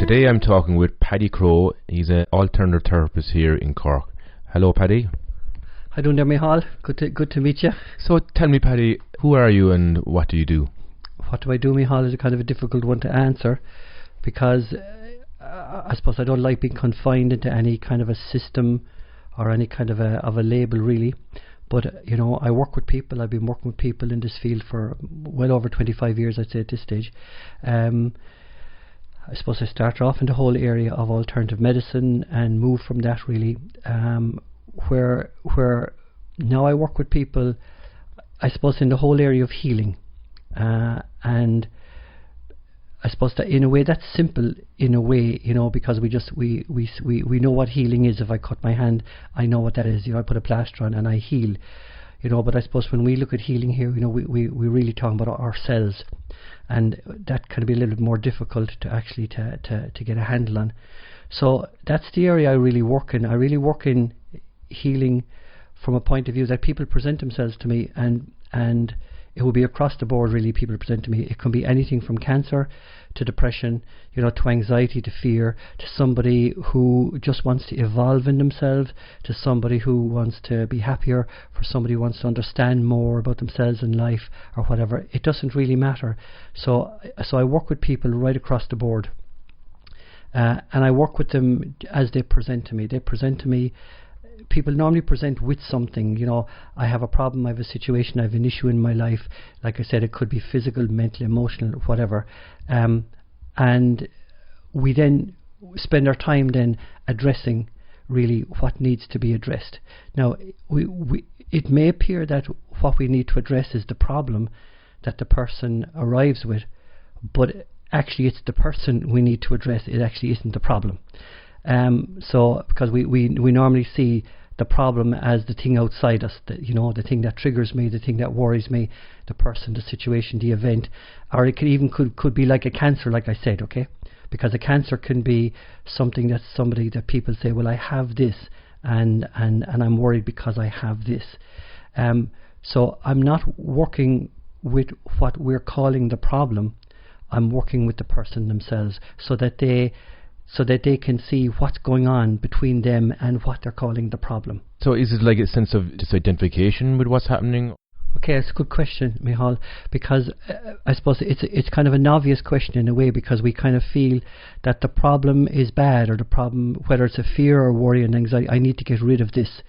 Today I'm talking with Paddy Crowe. He's an alternative therapist here in Cork. Hello, Paddy. How doing there, Micheál? Good to meet you. So tell me, Paddy, who are you and what do you do? What do I do, Micheál, is a kind of a difficult one to answer because I suppose I don't like being confined into any kind of a system or any kind of a label, really. But, you know, I work with people. I've been working with people in this field for well over 25 years, I'd say, at this stage. I suppose I started off in the whole area of alternative medicine and moved from that, really, where now I work with people, I suppose, in the whole area of healing. And I suppose that in a way that's simple, in a way, you know, because we know what healing is. If I cut my hand, I know what that is. You know, I put a plaster on and I heal. You know, but I suppose when we look at healing here, you know, we're really talking about ourselves, and that can be a little bit more difficult to actually to get a handle on. So that's the area I really work in. I really work in healing from a point of view that people present themselves to me, and it will be across the board, really. People present to me. It can be anything from cancer to depression, you know, to anxiety, to fear, to somebody who just wants to evolve in themselves, to somebody who wants to be happier, for somebody who wants to understand more about themselves and life, or whatever. It doesn't really matter. So I work with people right across the board, and I work with them as they present to me. They present to me. People normally present with something, you know, I have a problem, I have a situation, I have an issue in my life. Like I said, it could be physical, mental, emotional, whatever. And we then spend our time then addressing really what needs to be addressed. Now, it may appear that what we need to address is the problem that the person arrives with, but actually it's the person we need to address. It actually isn't the problem. So because we normally see the problem as the thing outside us, you know, the thing that triggers me, the thing that worries me, the person, the situation, the event, or it could be like a cancer, like I said, okay? Because a cancer can be something that people say, well, I have this, and I'm worried because I have this. So I'm not working with what we're calling the problem. I'm working with the person themselves, so that they can see what's going on between them and what they're calling the problem. So is it like a sense of disidentification with what's happening? Okay, it's a good question, Micheál, because I suppose it's kind of an obvious question in a way, because we kind of feel that the problem is bad, or the problem, whether it's a fear or worry and anxiety, I need to get rid of this,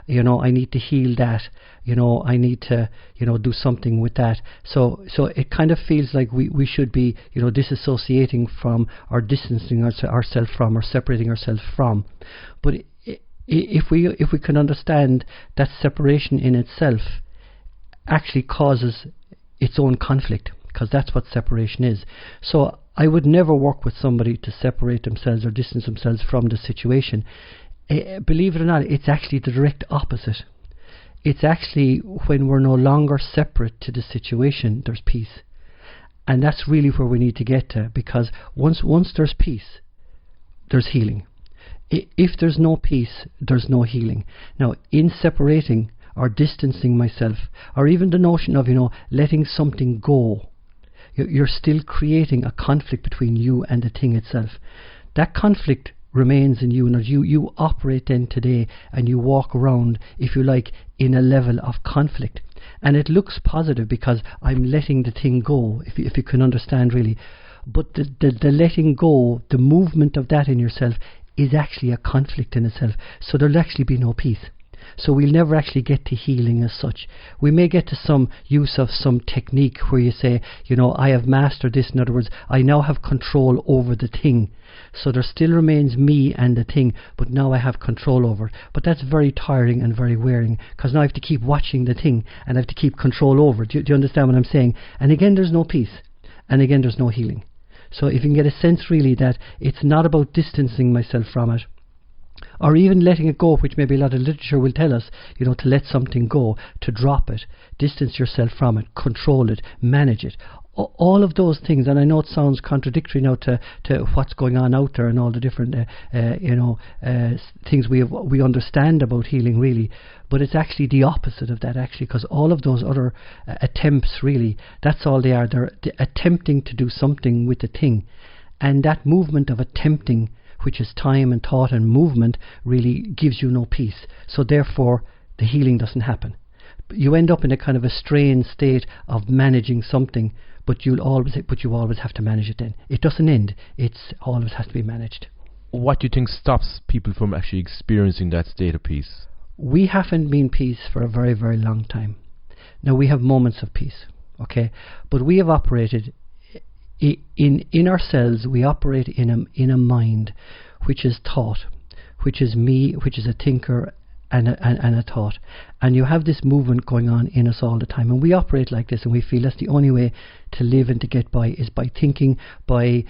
you know, I need to heal that, you know, I need to, you know, do something with that. So it kind of feels like we should be, you know, disassociating from, or distancing ourselves from, or separating ourselves from. But if we can understand that separation in itself actually causes its own conflict, because that's what separation is. So I would never work with somebody to separate themselves or distance themselves from the situation. Believe it or not, it's actually the direct opposite. It's actually when we're no longer separate to the situation, there's peace. And that's really where we need to get to, because once there's peace, there's healing. If there's no peace, there's no healing. Now, in separating or distancing myself, or even the notion of, you know, letting something go, you're still creating a conflict between you and the thing itself. That conflict remains in you, and you operate then today, and you walk around, if you like, in a level of conflict. And it looks positive because I'm letting the thing go, if you can understand really. But the letting go, the movement of that in yourself, is actually a conflict in itself. So there'll actually be no peace. So we'll never actually get to healing as such. We may get to some use of some technique where you say, you know, I have mastered this. In other words, I now have control over the thing. So there still remains me and the thing, but now I have control over it. But that's very tiring and very wearing, because now I have to keep watching the thing and I have to keep control over it. Do you understand what I'm saying? And again, there's no peace. And again, there's no healing. So if you can get a sense really that it's not about distancing myself from it, or even letting it go, which maybe a lot of literature will tell us, you know, to let something go, to drop it, distance yourself from it, control it, manage it. All of those things, and I know it sounds contradictory now to what's going on out there and all the different things we understand about healing really, but it's actually the opposite of that actually, because all of those other attempts really, that's all they are. They're attempting to do something with the thing, And that movement of attempting, which is time and thought and movement, really gives you no peace. So therefore, the healing doesn't happen. You end up in a kind of a strained state of managing something, but you always have to manage it then. It doesn't end. It's always has to be managed. What do you think stops people from actually experiencing that state of peace? We haven't been peace for a very, very long time. Now, we have moments of peace, okay? But we have operated in ourselves. We operate in a mind which is thought, which is me, which is a thinker and a thought. And you have this movement going on in us all the time. And we operate like this, and we feel that's the only way to live and to get by is by thinking, by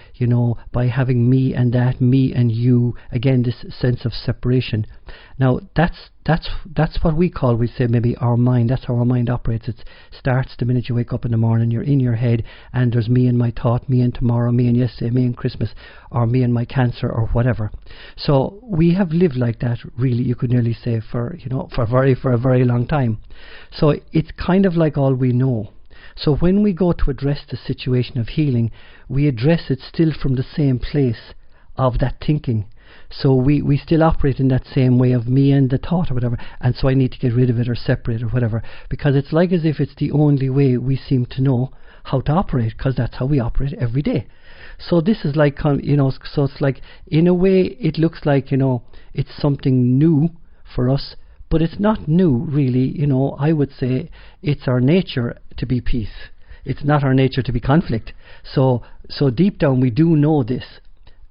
having me and that, me and you. Again, this sense of separation. Now, that's what we say maybe our mind. That's how our mind operates. It starts the minute you wake up in the morning. You're in your head, and there's me and my thought, me and tomorrow, me and yesterday, me and Christmas, or me and my cancer, or whatever. So we have lived like that, really, you could nearly say, for a very long time. So it's kind of like all we know. So when we go to address the situation of healing, we address it still from the same place of that thinking. So we still operate in that same way of me and the thought or whatever, and so I need to get rid of it or separate or whatever, because it's like as if it's the only way we seem to know how to operate, because that's how we operate every day. So this is like, so it's like, in a way, it looks like, it's something new for us, but it's not new, really. I would say it's our nature to be peace. It's not our nature to be conflict. So deep down we do know this,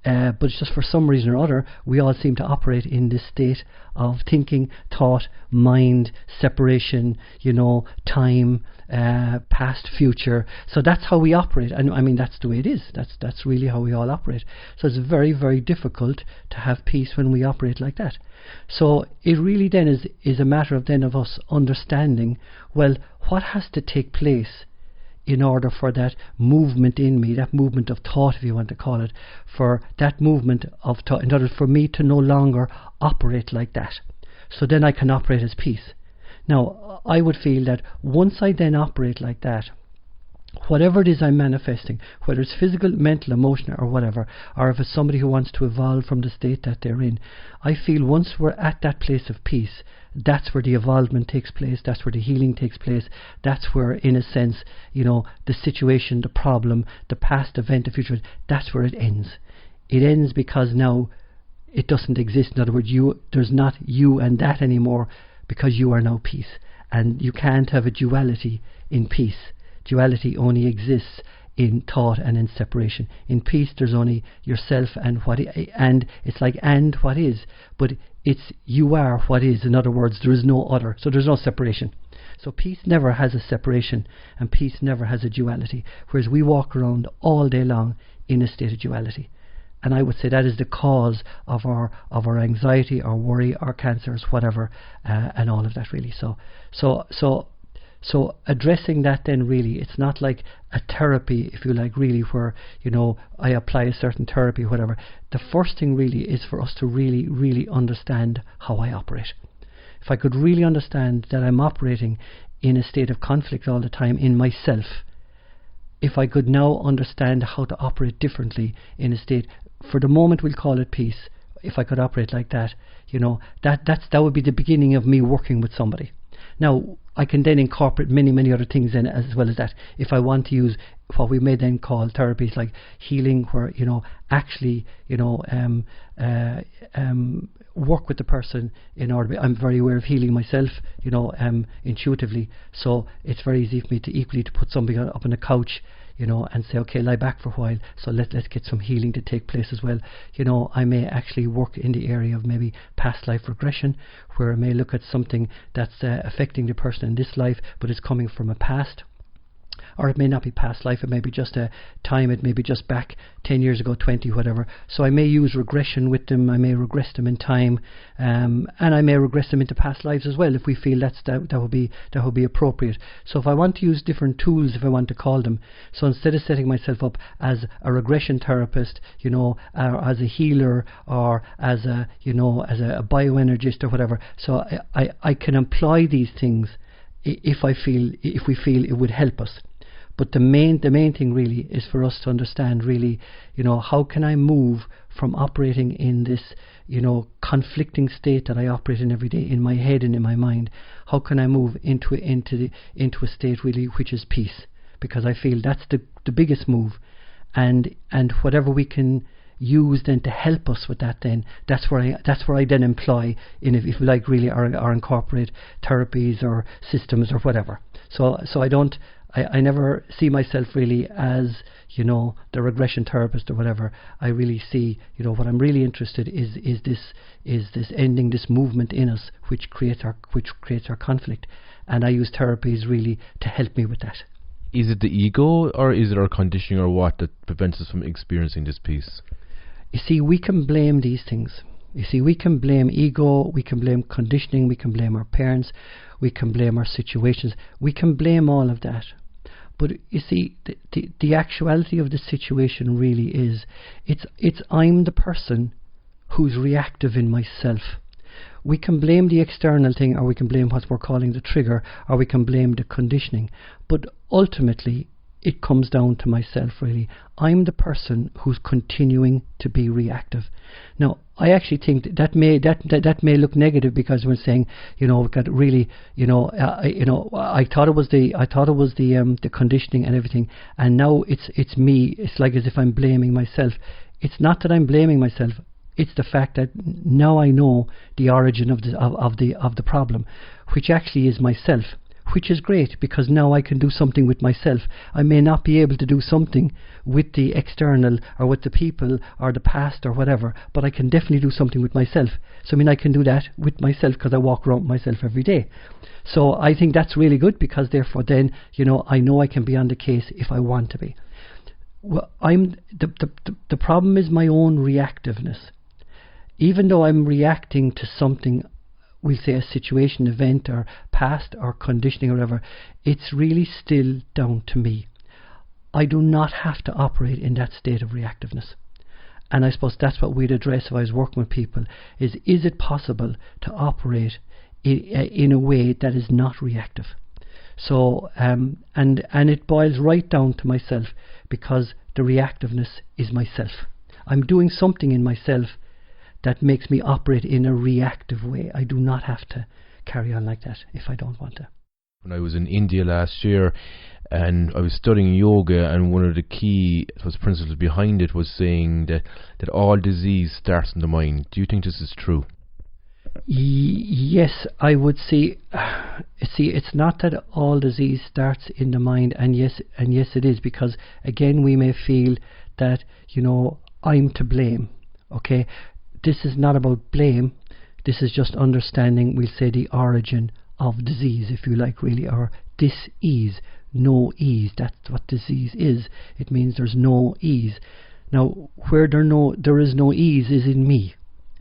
but it's just for some reason or other we all seem to operate in this state of thinking, thought, mind, separation, time, past, future. So that's how we operate, and I mean that's the way it is. That's really how we all operate. So it's very, very difficult to have peace when we operate like that. So it really then is a matter of us understanding, well, what has to take place in order for that movement in me, that movement of thought, if you want to call it, for that movement of thought, in order for me to no longer operate like that. So then I can operate as peace. Now, I would feel that once I then operate like that, whatever it is I'm manifesting, whether it's physical, mental, emotional, or whatever, or if it's somebody who wants to evolve from the state that they're in, I feel once we're at that place of peace, that's where the evolvement takes place, that's where the healing takes place, that's where, in a sense, the situation, the problem, the past event, the future, that's where it ends. It ends because now it doesn't exist. In other words, there's not you and that anymore, because you are now peace. And you can't have a duality in peace. Duality only exists in thought and in separation. In peace, there's only yourself and and it's like and what is, but it's you are what is. In other words, there is no other, so there's no separation. So peace never has a separation, and peace never has a duality. Whereas we walk around all day long in a state of duality, and I would say that is the cause of our anxiety, our worry, our cancers, whatever, and all of that really. So addressing that then really, it's not like a therapy, if you like, really, where, I apply a certain therapy, whatever. The first thing really is for us to really, really understand how I operate. If I could really understand that I'm operating in a state of conflict all the time in myself, if I could now understand how to operate differently in a state, for the moment we'll call it peace, if I could operate like that, that would be the beginning of me working with somebody. Now, I can then incorporate many, many other things in as well as that. If I want to use what we may then call therapies like healing, where, actually, work with the person in order. I'm very aware of healing myself, intuitively. So it's very easy for me to put somebody up on a couch, and say, okay, lie back for a while, so let's get some healing to take place as well. I may actually work in the area of maybe past life regression, where I may look at something that's affecting the person in this life, but it's coming from a past. Or it may not be past life, it may be just a time, it may be just back 10 years ago, 20, whatever. So I may use regression with them, I may regress them in time, and I may regress them into past lives as well, if we feel that would be appropriate. So if I want to use different tools, if I want to call them, so instead of setting myself up as a regression therapist, or as a healer, or as a bioenergist or whatever, so I can employ these things if we feel it would help us. But the main thing really is for us to understand really, how can I move from operating in this, conflicting state that I operate in every day in my head and in my mind. How can I move into a state really which is peace? Because I feel that's the biggest move, and whatever we can use then to help us with that, then that's where I then employ in, if you like, really, or incorporate therapies or systems or whatever. So I never see myself really as the regression therapist or whatever. I really see what I'm really interested is this ending this movement in us which creates our conflict, and I use therapies really to help me with that. Is it the ego, or is it our conditioning, or what, that prevents us from experiencing this peace? You see, we can blame these things. You see, we can blame ego, we can blame conditioning, we can blame our parents, we can blame our situations, we can blame all of that. But you see, the actuality of the situation really is, it's I'm the person who's reactive in myself. We can blame the external thing, or we can blame what we're calling the trigger, or we can blame the conditioning. But ultimately, it comes down to myself, really. I'm the person who's continuing to be reactive. Now, I actually think that may look negative, because we're saying, we've got really, I thought it was the conditioning and everything, and now it's me. It's like as if I'm blaming myself. It's not that I'm blaming myself. It's the fact that now I know the origin of the problem, which actually is myself. Which is great, because now I can do something with myself. I may not be able to do something with the external or with the people or the past or whatever, but I can definitely do something with myself. So I can do that with myself because I walk around with myself every day. So I think that's really good, because therefore then, I know I can be on the case if I want to be. Well, the problem is my own reactiveness. Even though I'm reacting to something, we'll say a situation, event, or past, or conditioning, or whatever, it's really still down to me. I do not have to operate in that state of reactiveness. And I suppose that's what we'd address if I was working with people, is it possible to operate in a way that is not reactive? So, and it boils right down to myself, because the reactiveness is myself. I'm doing something in myself that makes me operate in a reactive way. I do not have to carry on like that if I don't want to. When I was in India last year, and I was studying yoga, and one of the key principles behind it was saying that all disease starts in the mind. Do you think this is true? Yes, I would say. See, it's not that all disease starts in the mind, and yes, it is, because again, we may feel that I'm to blame. Okay. This is not about blame. This is just understanding, we'll say, the origin of disease, if you like, really, or dis-ease, no ease. That's what disease is. It means there's no ease. Now, where there is no ease is in me,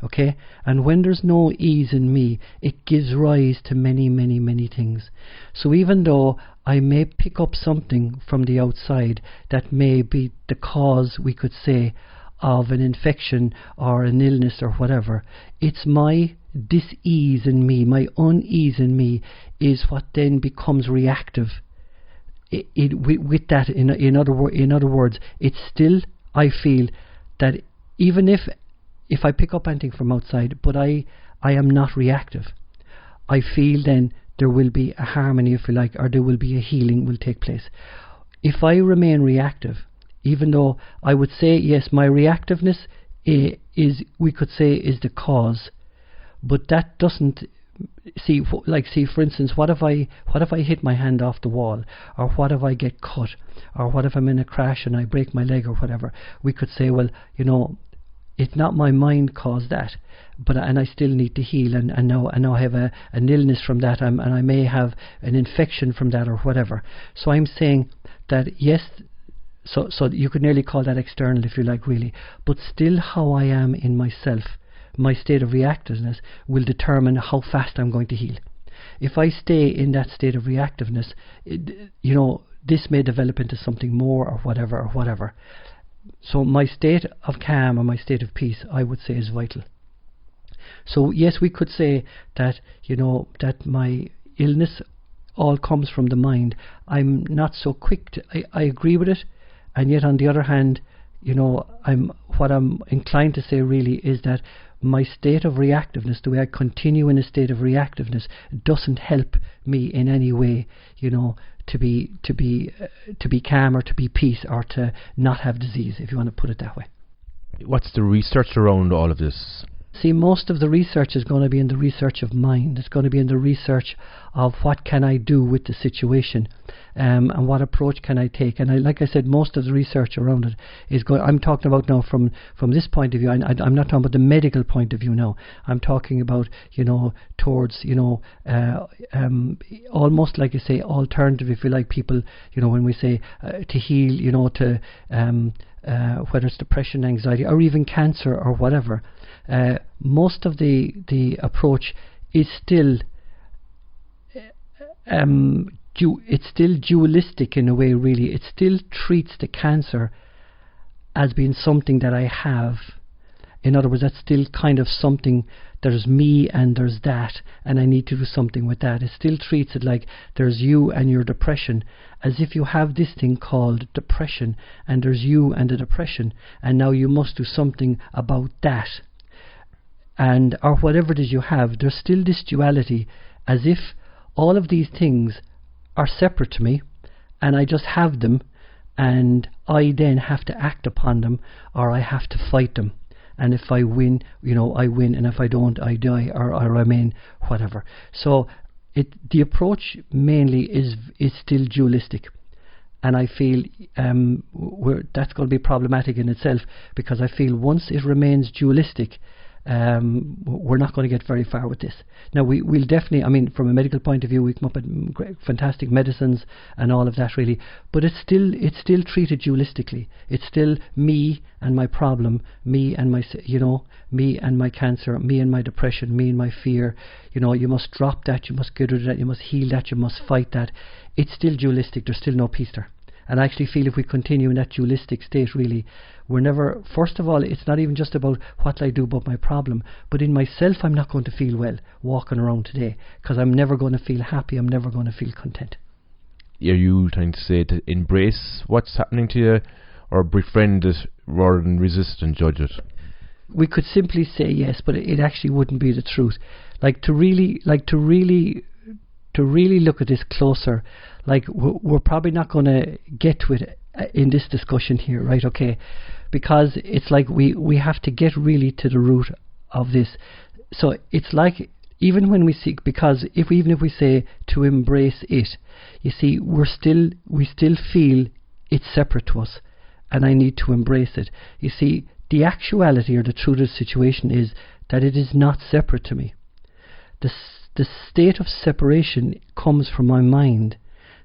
okay? And when there's no ease in me, it gives rise to many, many, many things. So even though I may pick up something from the outside that may be the cause, we could say, of an infection or an illness or whatever, it's my dis-ease in me, my unease in me, is what then becomes reactive. With that, in other words, it's still, I feel that even if I pick up anything from outside, but I am not reactive, I feel then there will be a harmony, if you like, or there will be a healing will take place. If I remain reactive, even though I would say, yes, my reactiveness is, we could say, is the cause, but that doesn't, see, for instance, what if I hit my hand off the wall, or what if I get cut, or what if I'm in a crash and I break my leg or whatever? We could say, well, it's not my mind caused that, and I still need to heal, and now I have an illness from that, and I may have an infection from that or whatever. So I'm saying that, yes, so you could nearly call that external, if you like, really, but still how I am in myself, my state of reactiveness, will determine how fast I'm going to heal. If I stay in that state of reactiveness, this may develop into something more or whatever. So my state of calm or my state of peace, I would say, is vital. So yes, we could say that, that my illness all comes from the mind, I'm not so quick to, I agree with it, and yet on the other hand, what I'm inclined to say really is that my state of reactiveness, the way I continue in a state of reactiveness, doesn't help me in any way, to be calm or to be peace or to not have disease, if you want to put it that way. What's the research around all of this? See, most of the research is going to be in the research of mind. It's going to be in the research of what can I do with the situation, and what approach can I take. And like I said, most of the research around it is going. I'm talking about now from this point of view. I'm not talking about the medical point of view now. I'm talking about towards almost like you say alternative, if you like, people. When we say to heal, to whether it's depression, anxiety, or even cancer or whatever. Most of the approach is still it's still dualistic in a way, really. It still treats the cancer as being something that I have. In other words, that's still kind of something. There's me and there's that, and I need to do something with that. It still treats it like there's you and your depression, as if you have this thing called depression, and there's you and the depression, and now you must do something about that. And or whatever it is you have, there's still this duality, as if all of these things are separate to me, and I just have them, and I then have to act upon them, or I have to fight them. And if I win, I win, and if I don't, I die, or I remain, whatever. So the approach mainly is still dualistic. And I feel that's going to be problematic in itself, because I feel once it remains dualistic, we're not going to get very far with this. Now we'll definitely, from a medical point of view, we come up with great, fantastic medicines and all of that, really, but it's still treated dualistically. It's still me and my problem, me and my me and my cancer, me and my depression, me and my fear. You must drop that, you must get rid of that, you must heal that, you must fight that. It's still dualistic. There's still no peace there. And I actually feel if we continue in that dualistic state, really, we're never, first of all, it's not even just about what I do about my problem, but in myself I'm not going to feel well walking around today, because I'm never going to feel happy, I'm never going to feel content. Are you trying to say to embrace what's happening to you, or befriend it rather than resist and judge it? We could simply say yes, but it actually wouldn't be the truth. To really look at this closer, we're probably not going to get to it in this discussion here, right? Okay, because it's like we have to get really to the root of this. So it's like, even when we seek, because even if we say to embrace it, you see, we still feel it's separate to us, and I need to embrace it. You see, the actuality or the truth of the situation is that it is not separate to me. The state of separation comes from my mind,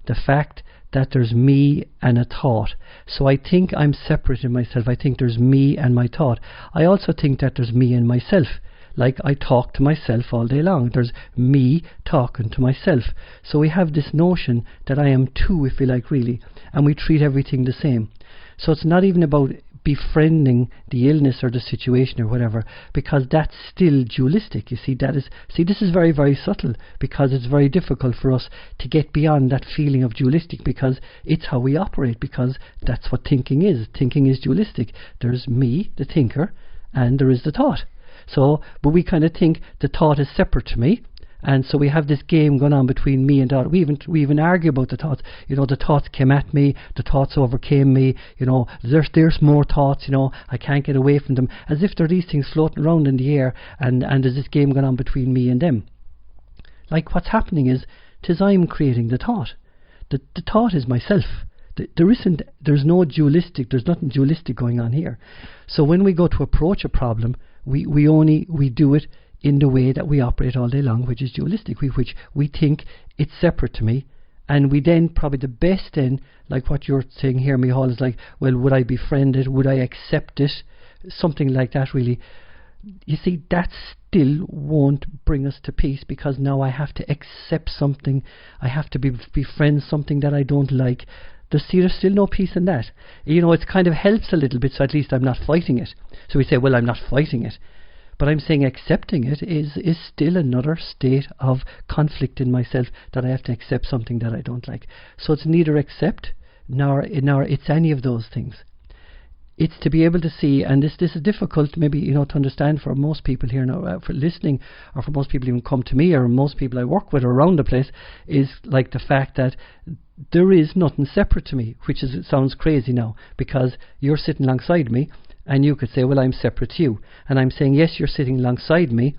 the fact that there's me and a thought. So I think I'm separate in myself. I think there's me and my thought. I also think that there's me and myself. Like I talk to myself all day long. There's me talking to myself. So we have this notion that I am two, if you like, really, and we treat everything the same. So it's not even about befriending the illness or the situation or whatever, because that's still dualistic. You see, this is very, very subtle, because it's very difficult for us to get beyond that feeling of dualistic, because it's how we operate, because that's what thinking is. Thinking is dualistic. There's me, the thinker, and there is the thought. So, but we kind of think the thought is separate to me, and so we have this game going on between me and thought. We even argue about the thoughts. The thoughts came at me, the thoughts overcame me. There's more thoughts. I can't get away from them, as if there are these things floating around in the air, and there's this game going on between me and them. Like what's happening is, 'tis I'm creating the thought. The thought is myself. There's no dualistic. There's nothing dualistic going on here. So when we go to approach a problem, we do it in the way that we operate all day long, which is dualistic, which we think it's separate to me, and we then probably the best then, like what you're saying here, Micheál, is like, well, would I befriend it? Would I accept it? Something like that, really. You see, that still won't bring us to peace, because now I have to accept something. I have to befriend something that I don't like. There's still no peace in that. It kind of helps a little bit, so at least I'm not fighting it. So we say, well, I'm not fighting it. But I'm saying accepting it is still another state of conflict in myself, that I have to accept something that I don't like. So it's neither accept nor it's any of those things. It's to be able to see, and this is difficult maybe, to understand for most people here now, for listening, or for most people even come to me, or most people I work with around the place, is like the fact that there is nothing separate to me, which it sounds crazy now, because you're sitting alongside me, and you could say, well, I'm separate to you. And I'm saying, yes, you're sitting alongside me,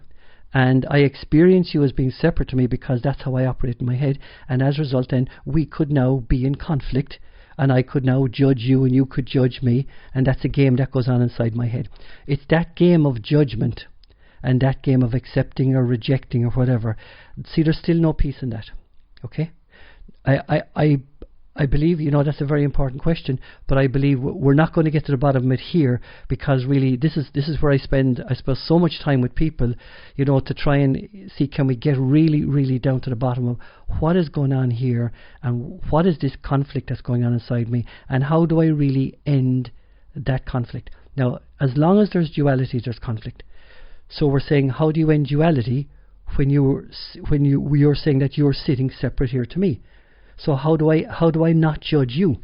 and I experience you as being separate to me because that's how I operate in my head. And as a result, then, we could now be in conflict, and I could now judge you and you could judge me, and that's a game that goes on inside my head. It's that game of judgment and that game of accepting or rejecting or whatever. See, there's still no peace in that. Okay? I believe, that's a very important question, but I believe we're not going to get to the bottom of it here, because really this is where I spend, I suppose, so much time with people, to try and see, can we get really, really down to the bottom of what is going on here, and what is this conflict that's going on inside me, and how do I really end that conflict. Now, as long as there's duality, there's conflict. So we're saying, how do you end duality when you're saying that you're sitting separate here to me? So how do I not judge you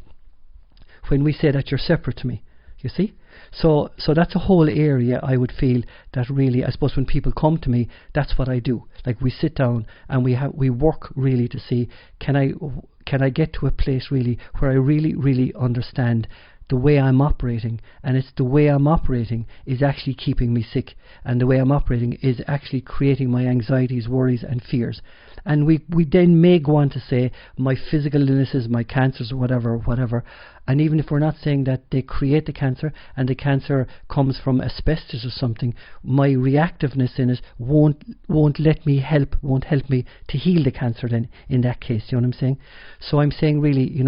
when we say that you're separate to me? You see? So that's a whole area I would feel that really, I suppose, when people come to me, that's what I do. Like, we sit down and we work really to see, can I get to a place really where I really, really understand the way I'm operating, and it's the way I'm operating is actually keeping me sick, and the way I'm operating is actually creating my anxieties, worries and fears. And we then may go on to say my physical illnesses, my cancers or whatever, and even if we're not saying that they create the cancer and the cancer comes from asbestos or something, my reactiveness in it won't help me to heal the cancer then in that case. You know what I'm saying? So I'm saying really,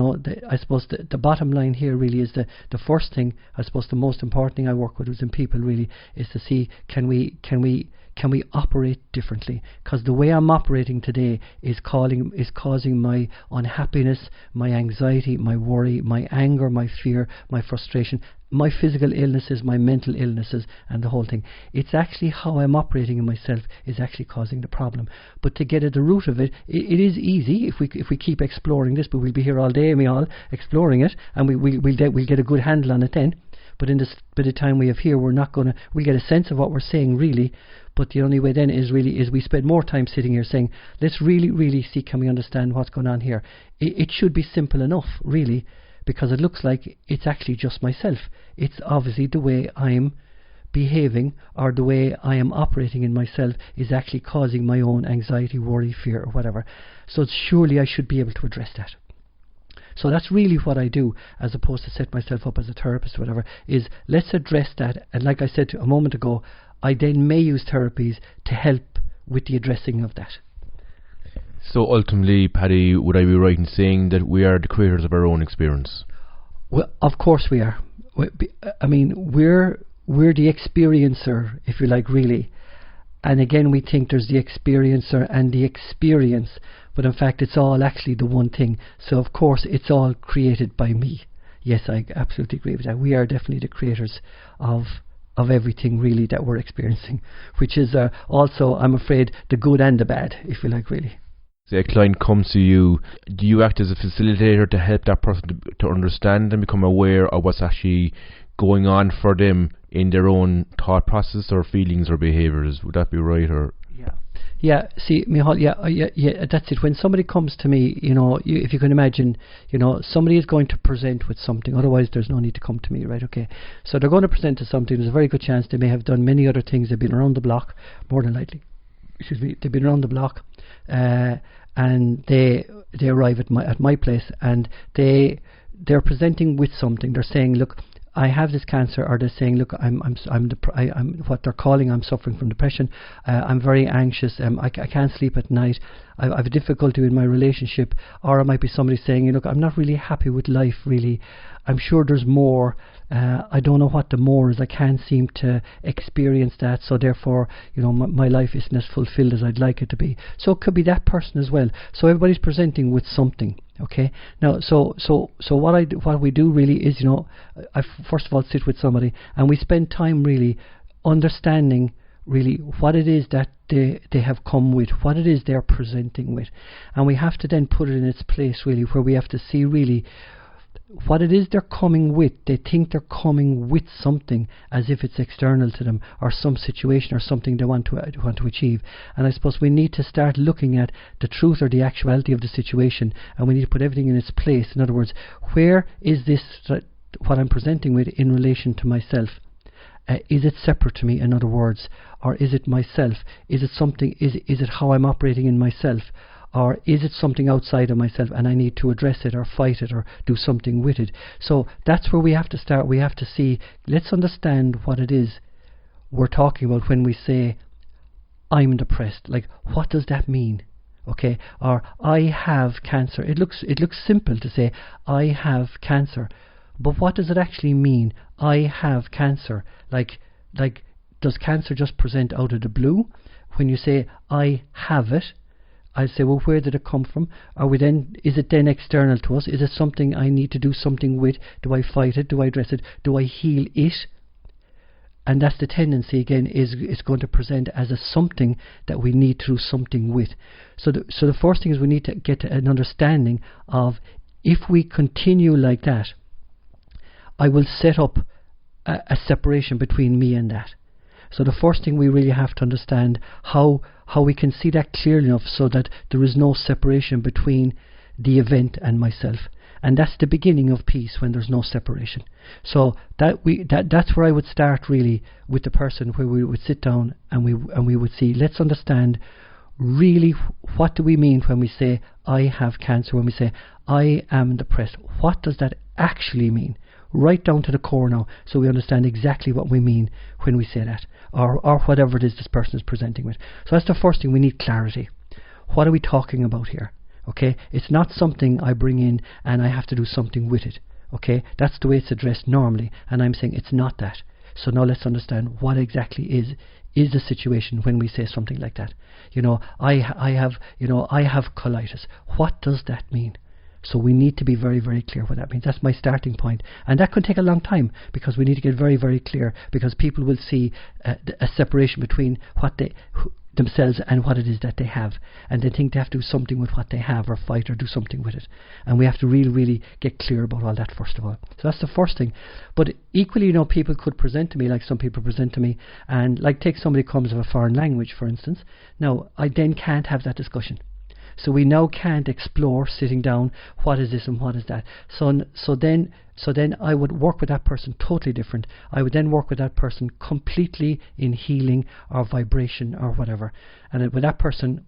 I suppose the bottom line here really is the first thing, I suppose the most important thing I work with in people really is to see, can we operate differently? Because the way I'm operating today is causing my unhappiness, my anxiety, my worry, my anger, my fear, my frustration, my physical illnesses, my mental illnesses, and the whole thing. It's actually how I'm operating in myself is actually causing the problem. But to get at the root of it, it is easy if we keep exploring this, but we'll be here all day, Micheál, exploring it, and we'll get a good handle on it then. But in this bit of time we have here, we'll get a sense of what we're saying really. But the only way then is we spend more time sitting here saying, let's really, really see, can we understand what's going on here? It should be simple enough, really, because it looks like it's actually just myself. It's obviously the way I'm behaving or the way I am operating in myself is actually causing my own anxiety, worry, fear, or whatever. So surely I should be able to address that. So that's really what I do, as opposed to set myself up as a therapist or whatever, is let's address that. And like I said a moment ago, I then may use therapies to help with the addressing of that. So ultimately, Paddy, would I be right in saying that we are the creators of our own experience? Well, of course we are. I mean, we're the experiencer, if you like, really. And again, we think there's the experiencer and the experience, but in fact it's all actually the one thing. So of course it's all created by me. Yes, I absolutely agree with that. We are definitely the creators of everything really that we're experiencing, which is also, I'm afraid, the good and the bad, if you like, really. Say a client comes to you, do you act as a facilitator to help that person to understand and become aware of what's actually going on for them in their own thought process or feelings or behaviours? Would that be right? Or Yeah, see, Micheál, yeah, that's it. When somebody comes to me, if you can imagine, somebody is going to present with something, otherwise there's no need to come to me, right? Okay, so they're going to present to something. There's a very good chance they may have done many other things. They've been around the block, more than likely. They've been around the block, and they arrive at my place, and they're presenting with something. They're saying, look, I have this cancer, or they're saying, look, I'm what they're calling, I'm suffering from depression. I'm very anxious. I can't sleep at night. I have difficulty in my relationship. Or it might be somebody saying, look, I'm not really happy with life, really. I'm sure there's more. I don't know what the more is. I can't seem to experience that. So therefore, my life isn't as fulfilled as I'd like it to be. So it could be that person as well. So everybody's presenting with something. Okay. Now, so what we do really is, I first of all sit with somebody and we spend time really understanding really what it is that they have come with, what it is they're presenting with. And we have to then put it in its place, really, where we have to see really what it is they're coming with. They think they're coming with something as if it's external to them, or some situation or something they want to achieve. And I suppose we need to start looking at the truth or the actuality of the situation, and we need to put everything in its place. In other words, where is this, what I'm presenting with, in relation to myself? Is it separate to me, in other words, or is it myself? Is it something? Is it how I'm operating in myself? Or is it something outside of myself and I need to address it or fight it or do something with it? So that's where we have to start. We have to see, let's understand what it is we're talking about when we say, I'm depressed. Like, what does that mean? Okay, or I have cancer. It looks simple to say, I have cancer. But what does it actually mean? I have cancer. Like, does cancer just present out of the blue? When you say, I have it, I say, well, where did it come from? Is it then external to us? Is it something I need to do something with? Do I fight it? Do I address it? Do I heal it? And that's the tendency, again, is going to present as a something that we need to do something with. So the first thing is we need to get an understanding of, if we continue like that, I will set up a separation between me and that. So the first thing we really have to understand how we can see that clearly enough so that there is no separation between the event and myself. And that's the beginning of peace, when there's no separation. So that's where I would start, really, with the person, where we would sit down and we would see, let's understand really what do we mean when we say I have cancer, when we say I am depressed. What does that actually mean? Right down to the core now, so we understand exactly what we mean when we say that, or whatever it is this person is presenting with. So that's the first thing. We need clarity. What are we talking about here? Okay, it's not something I bring in and I have to do something with it. Okay, that's the way it's addressed normally, and I'm saying it's not that. So now let's understand what exactly is the situation when we say something like that. I have colitis. What does that mean? So we need to be very, very clear what that means. That's my starting point. And that could take a long time, because we need to get very, very clear, because people will see a separation between what themselves and what it is that they have. And they think they have to do something with what they have, or fight or do something with it. And we have to really, really get clear about all that, first of all. So that's the first thing. But equally, people could present to me, like some people present to me, and like take somebody who comes of a foreign language, for instance. Now, I then can't have that discussion. So we now can't explore, sitting down, what is this and what is that. So then I would work with that person totally different. I would then work with that person completely in healing or vibration or whatever. And with that person,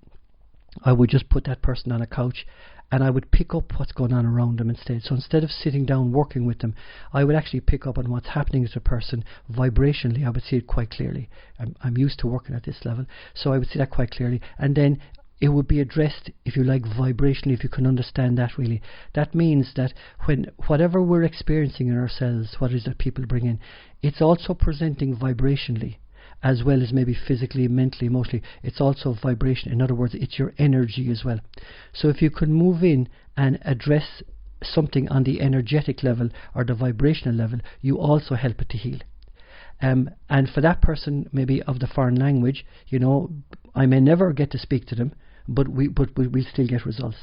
I would just put that person on a couch, and I would pick up what's going on around them instead. So instead of sitting down working with them, I would actually pick up on what's happening to the person vibrationally. I would see it quite clearly. I'm used to working at this level, so I would see that quite clearly. And then it would be addressed, if you like, vibrationally, if you can understand that, really. That means that when whatever we're experiencing in ourselves, what is that people bring in, it's also presenting vibrationally, as well as maybe physically, mentally, emotionally. It's also vibration. In other words, it's your energy as well. So if you can move in and address something on the energetic level or the vibrational level, you also help it to heal. And for that person, maybe of the foreign language, I may never get to speak to them, but we'll still get results.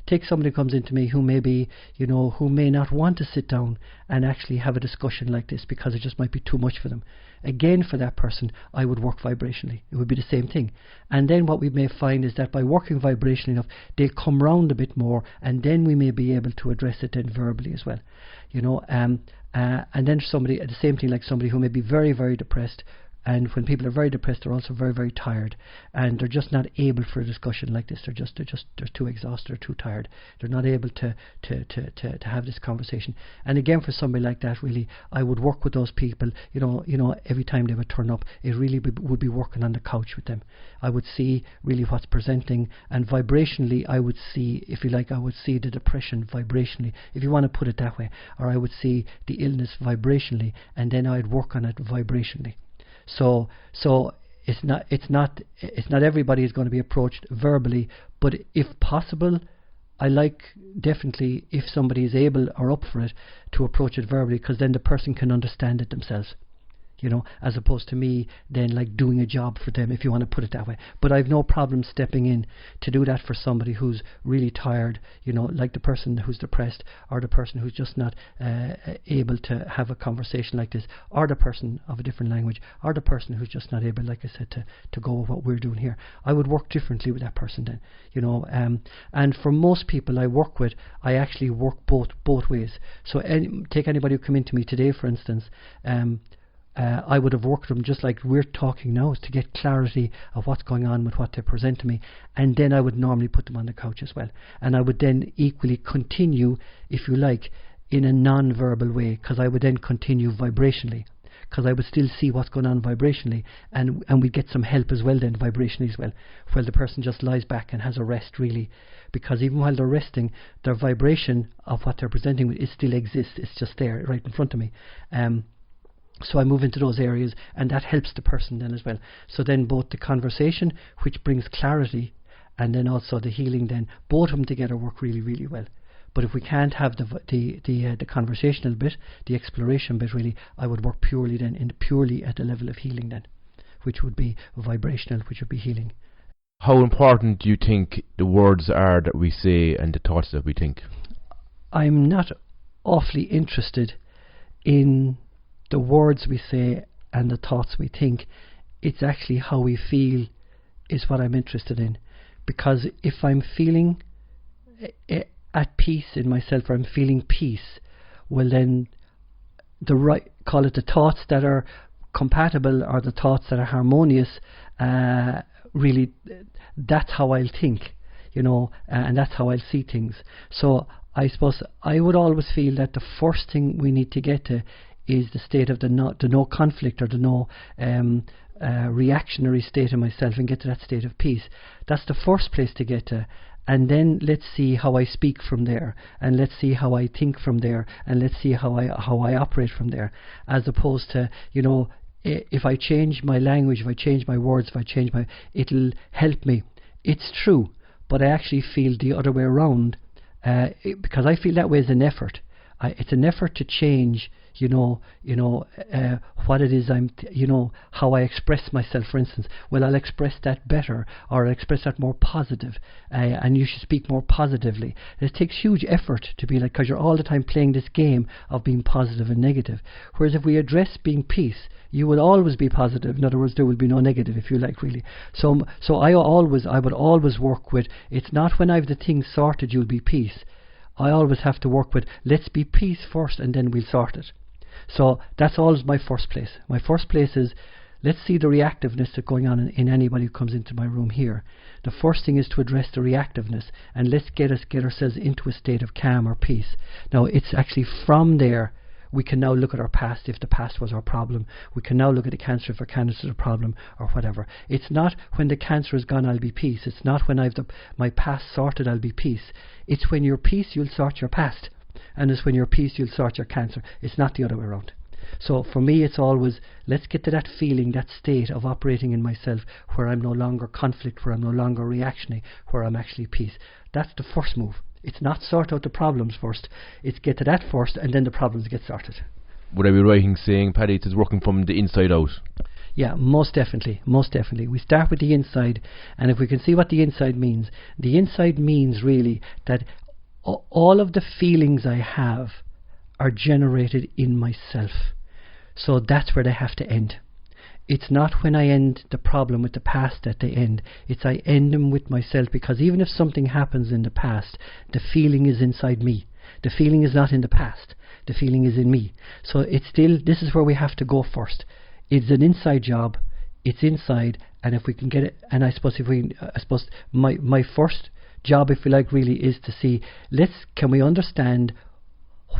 Take somebody who comes into me who maybe, who may not want to sit down and actually have a discussion like this, because it just might be too much for them. Again, for that person, I would work vibrationally. It would be the same thing. And then what we may find is that by working vibrationally enough, they'll come round a bit more, and then we may be able to address it then verbally as well. And then somebody, the same thing, like somebody who may be very, very depressed. And when people are very depressed, they're also very, very tired, and they're just not able for a discussion like this. They're too exhausted, they're too tired. They're not able to have this conversation. And again, for somebody like that, really, I would work with those people. Every time they would turn up, it really would be working on the couch with them. I would see really what's presenting, and vibrationally, I would see, if you like, I would see the depression vibrationally, if you want to put it that way, or I would see the illness vibrationally, and then I'd work on it vibrationally. So it's not everybody is going to be approached verbally, but if possible, I like definitely, if somebody is able or up for it, to approach it verbally, because then the person can understand it themselves. as opposed to me then like doing a job for them, if you want to put it that way. But I've no problem stepping in to do that for somebody who's really tired, like the person who's depressed, or the person who's just not able to have a conversation like this, or the person of a different language, or the person who's just not able, like I said, to go with what we're doing here. I would work differently with that person then, and for most people I work with, I actually work both ways. So take anybody who come into me today, for instance. I would have worked with them just like we're talking now, is to get clarity of what's going on with what they present to me, and then I would normally put them on the couch as well, and I would then equally continue, if you like, in a non-verbal way, because I would then continue vibrationally, because I would still see what's going on vibrationally, and we get some help as well then vibrationally as well, while the person just lies back and has a rest really, because even while they're resting, their vibration of what they're presenting with, it still exists, it's just there right in front of me. So I move into those areas, and that helps the person then as well. So then both the conversation, which brings clarity, and then also the healing, then both of them together work really, really well. But if we can't have the conversational bit, the exploration bit really, I would work purely at the level of healing then, which would be vibrational, which would be healing. How important do you think the words are that we say and the thoughts that we think? I'm not awfully interested in the words we say and the thoughts we think. It's actually how we feel is what I'm interested in, because if I'm feeling at peace in myself, or I'm feeling peace, well then call it the thoughts that are compatible or the thoughts that are harmonious, really that's how I'll think, and that's how I'll see things. So I suppose I would always feel that the first thing we need to get to is the state of the no conflict, or the no reactionary state of myself, and get to that state of peace. That's the first place to get to, and then let's see how I speak from there, and let's see how I think from there, and let's see how I operate from there, as opposed to if I change my language, if I change my words, it'll help me. It's true, but I actually feel the other way around, because I feel that way as an effort. It's an effort to change, what it is how I express myself, for instance. Well, I'll express that better, or I'll express that more positive, and you should speak more positively. It takes huge effort to be like, because you're all the time playing this game of being positive and negative. Whereas if we address being peace, you will always be positive. In other words, there will be no negative, if you like, really. So I would always work with, it's not when I've the thing sorted you'll be peace. I always have to work with, let's be peace first, and then we'll sort it. So that's always my first place. My first place is, let's see the reactiveness that's going on in anybody who comes into my room here. The first thing is to address the reactiveness, and let's get ourselves into a state of calm or peace. Now, it's actually from there we can now look at our past, if the past was our problem. We can now look at the cancer, if our cancer is a problem, or whatever. It's not when the cancer is gone I'll be peace. It's not when I've my past sorted I'll be peace. It's when you're peace you'll sort your past, and it's when you're peace you'll sort your cancer. It's not the other way around. So for me it's always, let's get to that feeling, that state of operating in myself where I'm no longer conflict, where I'm no longer reactionary, where I'm actually peace. That's the first move. It's not sort out the problems first, it's get to that first, and then the problems get sorted. Would I be right in saying, Paddy, it is working from the inside out? Yeah, most definitely. We start with the inside, and if we can see what the inside means really that all of the feelings I have are generated in myself. So that's where they have to end. It's not when I end the problem with the past that they end. It's I end them with myself, because even if something happens in the past, the feeling is inside me. The feeling is not in the past. The feeling is in me. So it's still, this is where we have to go first. It's an inside job. It's inside, and if we can get it, and I suppose my first job, if you like, really is to see, can we understand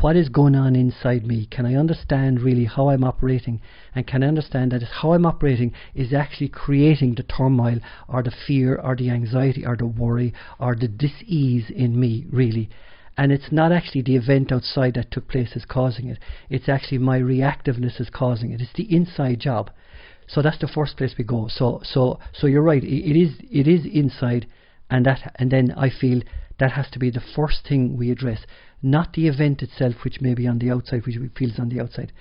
what is going on inside me? Can I understand really how I'm operating? And can I understand that how I'm operating is actually creating the turmoil, or the fear, or the anxiety, or the worry, or the dis-ease in me, really? And it's not actually the event outside that took place is causing it. It's actually my reactiveness is causing it. It's the inside job. So that's the first place we go. So you're right. It is inside, and then I feel that has to be the first thing we address, not the event itself, which may be on the outside, which feels on the outside.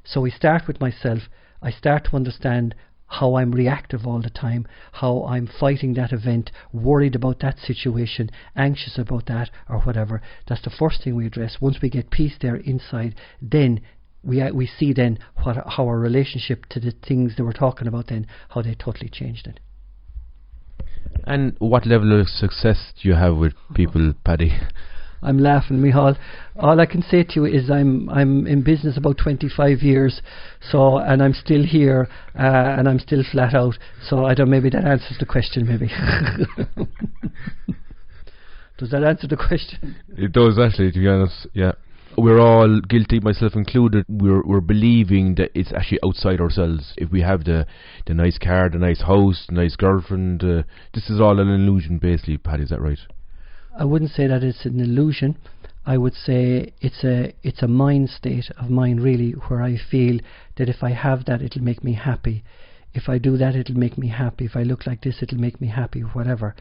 So we start with myself. I start to understand how I'm reactive all the time, how I'm fighting that event, worried about that situation, anxious about that or whatever. That's the first thing we address. Once we get peace there inside, then we see then how our relationship to the things that we're talking about then, how they totally changed it. And what level of success do you have with people, Paddy? I'm laughing, Micheál. All I can say to you is I'm in business about 25 years, so, and I'm still here, and I'm still flat out. So I don't. Maybe that answers the question. Maybe. Does that answer the question? It does, actually. To be honest, yeah. We're all guilty, myself included. We're believing that it's actually outside ourselves. If we have the nice car, the nice house, the nice girlfriend, this is all an illusion, basically. Paddy, is that right? I wouldn't say that it's an illusion. I would say it's a mind state of mine, really, where I feel that if I have that, it'll make me happy. If I do that, it'll make me happy. If I look like this, it'll make me happy, whatever.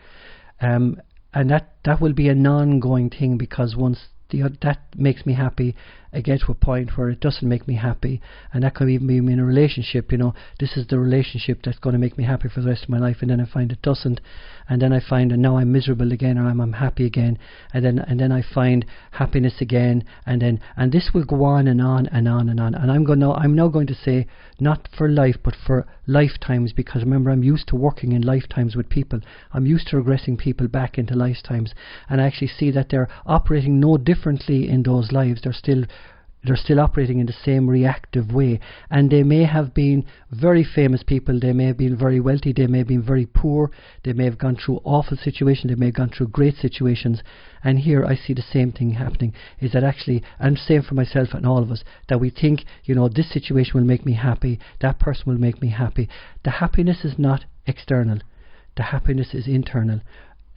And that will be an ongoing thing, because once that makes me happy, I get to a point where it doesn't make me happy, and that could even be in a relationship. This is the relationship that's going to make me happy for the rest of my life, and then I find it doesn't, and then I find that now I'm miserable again, or I'm unhappy again, and then I find happiness again, and this will go on and on and on and on. And I'm now going to say, not for life but for lifetimes, because remember, I'm used to working in lifetimes with people. I'm used to regressing people back into lifetimes, and I actually see that they're operating no differently in those lives. They're still operating in the same reactive way, and they may have been very famous people, they may have been very wealthy, they may have been very poor, they may have gone through awful situations, they may have gone through great situations. And here I see the same thing happening, is that actually, and same for myself and all of us, that we think, this situation will make me happy, that person will make me happy. The happiness is not external, the happiness is internal.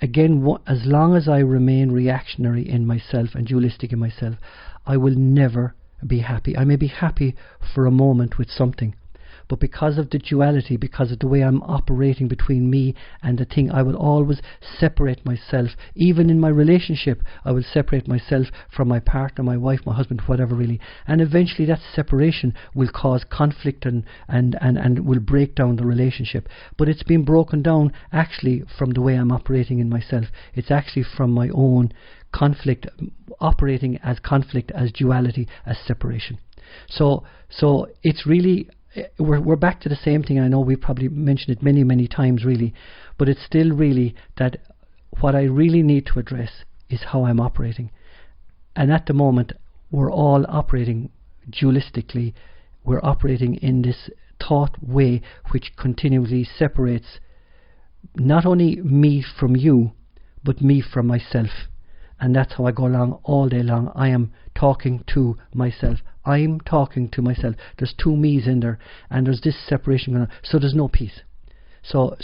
Again, as long as I remain reactionary in myself and dualistic in myself, I will never be happy. I may be happy for a moment with something, but because of the duality, because of the way I'm operating between me and the thing, I will always separate myself. Even in my relationship, I will separate myself from my partner, my wife, my husband, whatever, really. And eventually that separation will cause conflict and will break down the relationship. But it's been broken down actually from the way I'm operating in myself. It's actually from my own conflict, operating as conflict, as duality, as separation. So it's really, we're back to the same thing. I know we probably mentioned it many, many times, really, but it's still really that what I really need to address is how I'm operating. And at the moment, we're all operating dualistically. We're operating in this thought way which continually separates not only me from you, but me from myself. And that's how I go along all day long. I am talking to myself. I'm talking to myself. There's two me's in there, and there's this separation going on. So there's no peace. So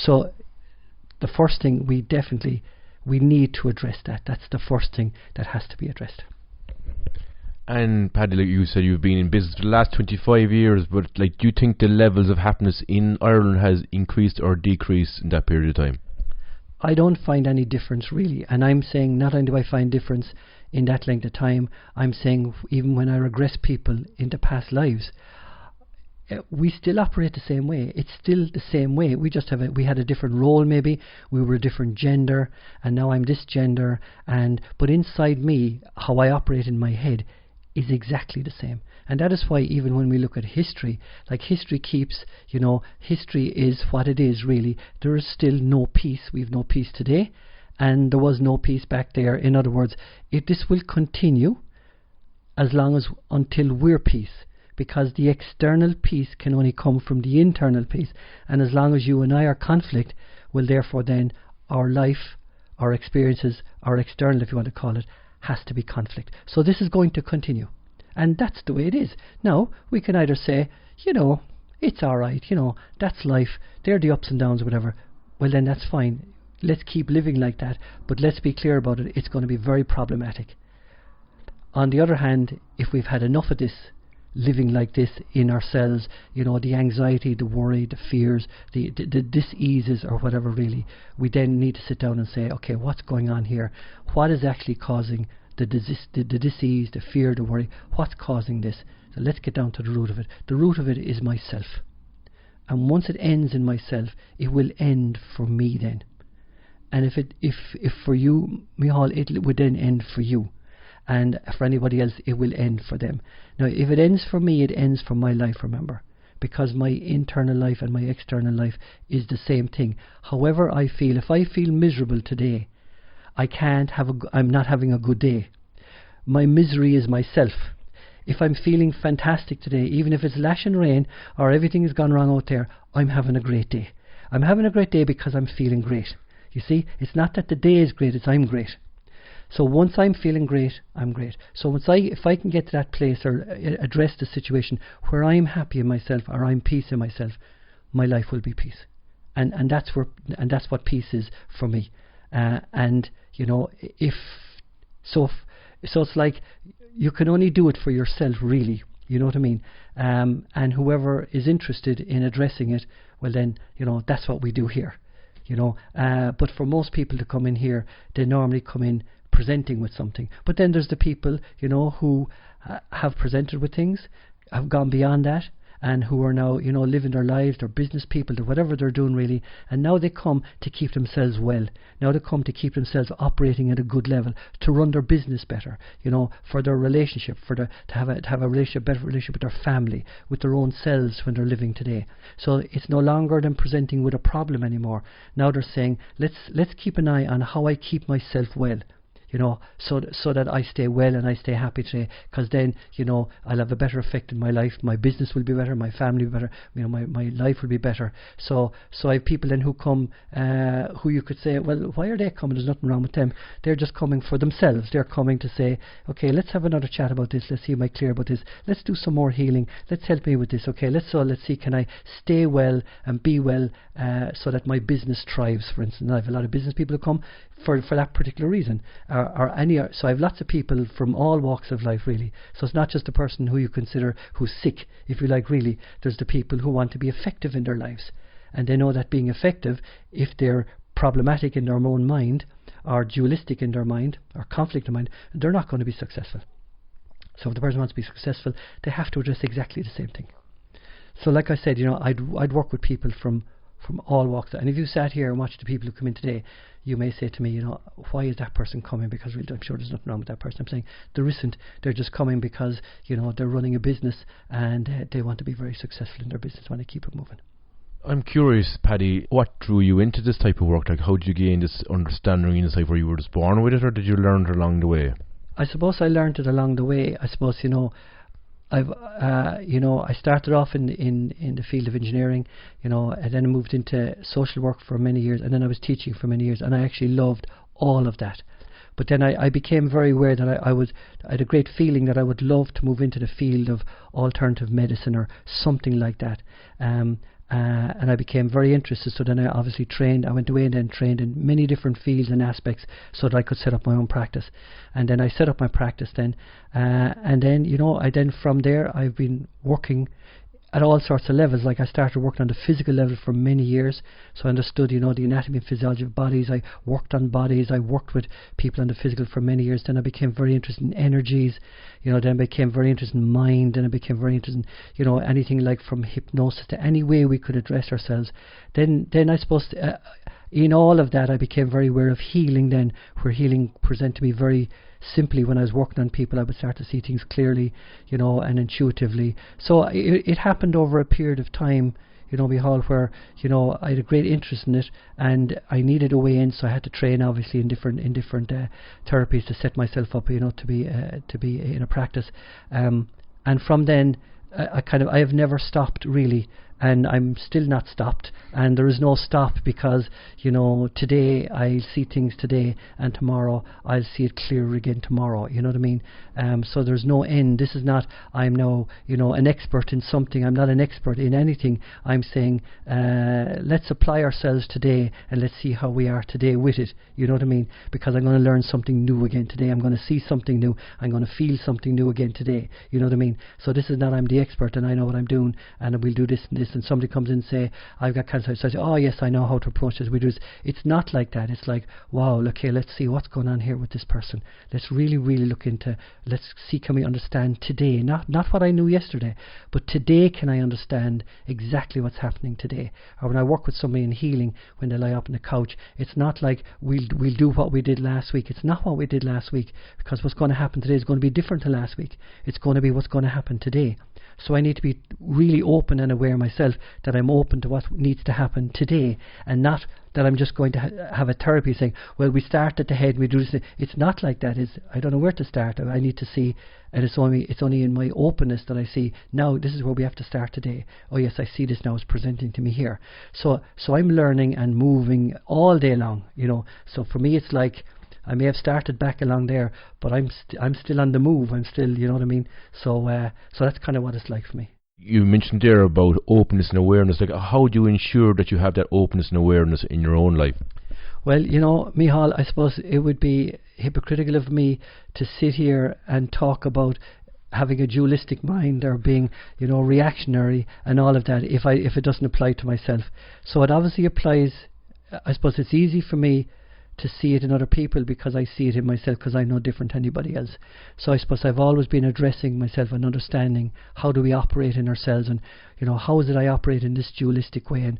the first thing we need to address that. That's the first thing that has to be addressed. And Paddy, like you said, you've been in business for the last 25 years, but do you think the levels of happiness in Ireland has increased or decreased in that period of time? I don't find any difference, really. And I'm saying not only do I find difference in that length of time, I'm saying even when I regress people into past lives, we still operate the same way. It's still the same way. We just we had a different role, maybe. We were a different gender, and now I'm this gender. But inside me, how I operate in my head is exactly the same. And that is why even when we look at history, history keeps, history is what it is, really. There is still no peace. We have no peace today, and there was no peace back there. In other words, this will continue until we're peace, because the external peace can only come from the internal peace. And as long as you and I are conflict, well, therefore then our life, our experiences, our external, if you want to call it, has to be conflict. So this is going to continue. And that's the way it is. Now, we can either say, it's all right, that's life, they're the ups and downs, whatever. Well, then that's fine. Let's keep living like that. But let's be clear about it. It's going to be very problematic. On the other hand, if we've had enough of this, living like this in ourselves, the anxiety, the worry, the fears, the diseases or whatever, really, we then need to sit down and say, okay, what's going on here? What is actually causing the disease, the fear, the worry? What's causing this? So let's get down to the root of it. The root of it is myself. And once it ends in myself, it will end for me then. And if for you, Micheál, it would then end for you. And for anybody else, it will end for them. Now, if it ends for me, it ends for my life, remember. Because my internal life and my external life is the same thing. However I feel, if I feel miserable today, I'm not having a good day. My misery is myself. If I'm feeling fantastic today, even if it's lashing rain or everything has gone wrong out there, I'm having a great day. I'm having a great day because I'm feeling great. You see, it's not that the day is great, it's I'm great. So once I'm feeling great, I'm great. So if I can get to that place or address the situation where I'm happy in myself or I'm peace in myself, my life will be peace. And that's what peace is for me. And you know, so it's like you can only do it for yourself, really. You know what I mean? And whoever is interested in addressing it, well then, you know, that's what we do here. You know, but for most people to come in here, they normally come in presenting with something. But then there's the people, you know, who have presented with things, have gone beyond that, and who are now, you know, living their lives, they're business people, or whatever they're doing really, and now they come to keep themselves well. Now they come to keep themselves operating at a good level, to run their business better, you know, for their relationship, to have a relationship, better relationship with their family, with their own selves when they're living today. So it's no longer them presenting with a problem anymore. Now they're saying, let's keep an eye on how I keep myself well. You know, so that I stay well and I stay happy today, because then, you know, I'll have a better effect in my life. My business will be better, my family will be better, you know, my life will be better. So I have people then who come, who you could say, well, why are they coming? There's nothing wrong with them. They're just coming for themselves. They're coming to say, okay, let's have another chat about this. Let's see, am I clear about this? Let's do some more healing. Let's help me with this. Okay, let's see, can I stay well and be well, so that my business thrives, for instance. I have a lot of business people who come for that particular reason. So I have lots of people from all walks of life, really. So it's not just the person who you consider who's sick, if you like, really. There's the people who want to be effective in their lives, and they know that being effective, if they're problematic in their own mind, or dualistic in their mind, or conflict in mind, they're not going to be successful. So if the person wants to be successful, they have to address exactly the same thing. So like I said, you know, I'd work with people from all walks. And if you sat here and watched the people who come in today, you may say to me, you know, why is that person coming? Because really, I'm sure there's nothing wrong with that person. I'm saying there isn't. They're just coming because, you know, they're running a business and they want to be very successful in their business, want to keep it moving. I'm curious, Paddy, what drew you into this type of work? Like, how did you gain this understanding in this life? Were you just born with it, or did you learn it along the way? I suppose I learned it along the way. I suppose, you know, I started off in the field of engineering, you know, and then I moved into social work for many years, and then I was teaching for many years, and I actually loved all of that. But then I became very aware that I had a great feeling that I would love to move into the field of alternative medicine or something like that. And I became very interested, so then I obviously trained. I went away and then trained in many different fields and aspects so that I could set up my own practice. And then I set up my practice then. And then, you know, from there I've been working at all sorts of levels. Like I started working on the physical level for many years, so I understood, you know, the anatomy and physiology of bodies. I worked on bodies. I worked with people on the physical for many years. Then I became very interested in energies, you know. Then I became very interested in mind. Then I became very interested in, you know, anything like from hypnosis to any way we could address ourselves. Then I suppose in all of that I became very aware of healing then, where healing presented to me very simply. When I was working on people, I would start to see things clearly, you know, and intuitively. So it happened over a period of time, you know, Micheál, where, you know, I had a great interest in it, and I needed a way in, so I had to train obviously in different therapies to set myself up, you know, to be in a practice. And from then, I have never stopped really. And I'm still not stopped, and there is no stop, because, you know, today I see things today, and tomorrow I'll see it clearer again tomorrow, you know what I mean? So there's no end. This is not, I'm now, you know, an expert in something. I'm not an expert in anything. I'm saying, let's apply ourselves today, and let's see how we are today with it, you know what I mean? Because I'm going to learn something new again today. I'm going to see something new. I'm going to feel something new again today, you know what I mean? So this is not, I'm the expert and I know what I'm doing, and we'll do this and this instance, somebody comes in and say, I've got cancer, so I say, oh yes, I know how to approach this. We do this. It's not like that. It's like, wow, okay, let's see what's going on here with this person. Let's really, really look into, let's see, can we understand today, not what I knew yesterday, but today can I understand exactly what's happening today. Or when I work with somebody in healing, when they lie up on the couch, it's not like we'll do what we did last week. It's not what we did last week, because what's going to happen today is going to be different to last week. It's going to be what's going to happen today. So I need to be really open and aware myself that I'm open to what needs to happen today, and not that I'm just going to have a therapy saying, well, we start at the head and we do this. It's not like that. I don't know where to start. I need to see, and it's only in my openness that I see, now this is where we have to start today. Oh yes, I see this now, it's presenting to me here. So I'm learning and moving all day long, So for me it's like, I may have started back along there, but I'm still on the move. I'm still, you know what I mean? So that's kind of what it's like for me. You mentioned there about openness and awareness. Like, how do you ensure that you have that openness and awareness in your own life? Well, Micheál, I suppose it would be hypocritical of me to sit here and talk about having a dualistic mind or being, reactionary and all of that if it doesn't apply to myself. So it obviously applies. I suppose it's easy for me to see it in other people because I see it in myself, because I'm no different to anybody else. So I suppose I've always been addressing myself and understanding how do we operate in ourselves, and how is it I operate in this dualistic way, and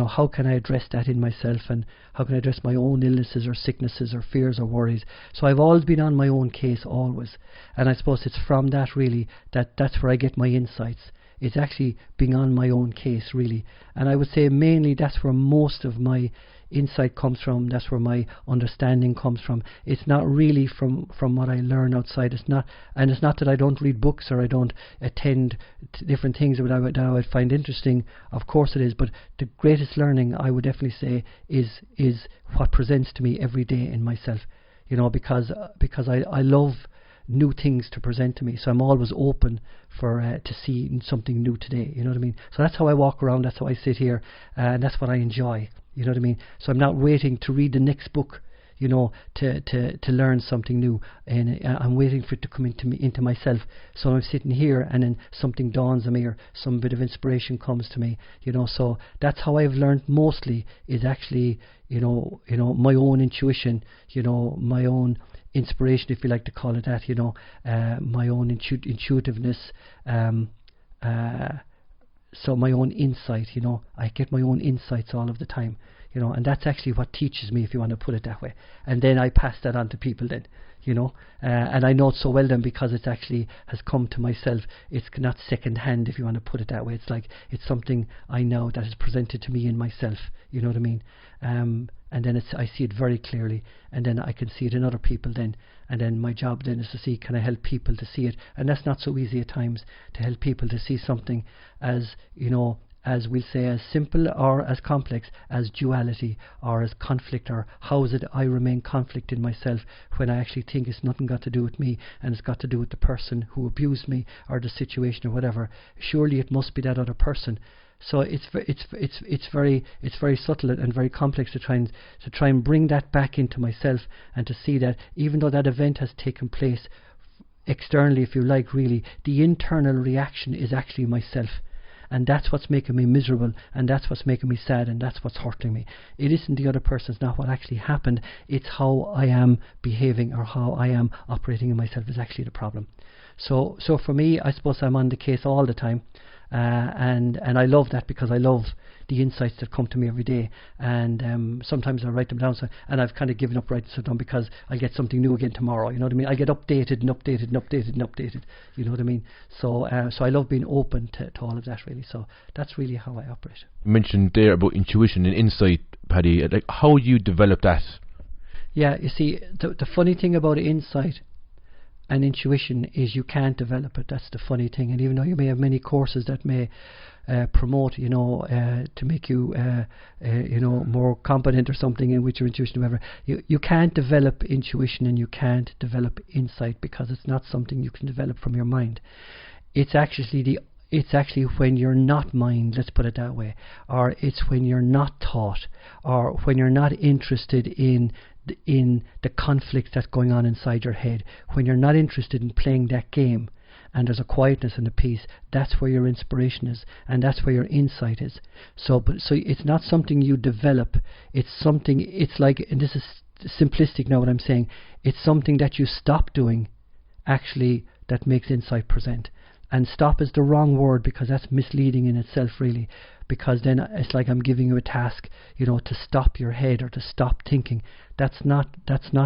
how can I address that in myself, and how can I address my own illnesses or sicknesses or fears or worries. So I've always been on my own case, always, and I suppose it's from that really that's where I get my insights. It's actually being on my own case really, and I would say mainly that's where most of my insight comes from. That's where my understanding comes from. It's not really from what I learn outside. It's not that I don't read books or I don't attend different things that I would find interesting. Of course it is, but the greatest learning I would definitely say is what presents to me every day in myself. Because I love new things to present to me, so I'm always open for to see something new today. You know what I mean? So that's how I walk around. That's how I sit here, and that's what I enjoy. You know what I mean? So I'm not waiting to read the next book, to learn something new, and I'm waiting for it to come into myself. So I'm sitting here, and then something dawns on me, or some bit of inspiration comes to me. So that's how I've learned mostly, is actually, my own intuition, my own inspiration, if you like to call it that, my own intuitiveness, so my own insight, I get my own insights all of the time, and that's actually what teaches me, if you want to put it that way. And then I pass that on to people then, and I know it so well then, because it actually has come to myself. It's not second hand, if you want to put it that way. It's like, it's something I know that is presented to me in myself, you know what I mean? And then I see it very clearly, and then I can see it in other people then, and then my job then is to see, can I help people to see it? And that's not so easy at times, to help people to see something as, as we'll say, as simple or as complex as duality or as conflict, or how is it I remain conflict in myself when I actually think it's nothing got to do with me, and it's got to do with the person who abused me or the situation or whatever. Surely it must be that other person. So it's very subtle and very complex to try and bring that back into myself, and to see that even though that event has taken place externally, if you like, really, the internal reaction is actually myself. And that's what's making me miserable, and that's what's making me sad, and that's what's hurting me. It isn't the other person, it's not what actually happened. It's how I am behaving, or how I am operating in myself, is actually the problem. So for me, I suppose I'm on the case all the time. And I love that, because I love the insights that come to me every day, and sometimes I write them down, and I've kind of given up writing stuff down, because I'll get something new again tomorrow, you know what I mean? I get updated and updated and updated and updated, you know what I mean? So I love being open to all of that, really. So that's really how I operate. You mentioned there about intuition and insight, Paddy. Like, how you develop that? Yeah, you see, the funny thing about insight and intuition is you can't develop it. That's the funny thing. And even though you may have many courses that may promote, to make you, more competent or something in with your intuition or whatever, you can't develop intuition and you can't develop insight, because it's not something you can develop from your mind. It's actually when you're not mind, let's put it that way, or it's when you're not taught, or when you're not interested in the conflict that's going on inside your head, when you're not interested in playing that game, and there's a quietness and a peace, that's where your inspiration is, and that's where your insight is. So it's not something you develop. It's something. It's like, and this is simplistic now what I'm saying. It's something that you stop doing, actually, that makes insight present. And stop is the wrong word, because that's misleading in itself, really. Because then it's like I'm giving you a task, to stop your head or to stop thinking. That's not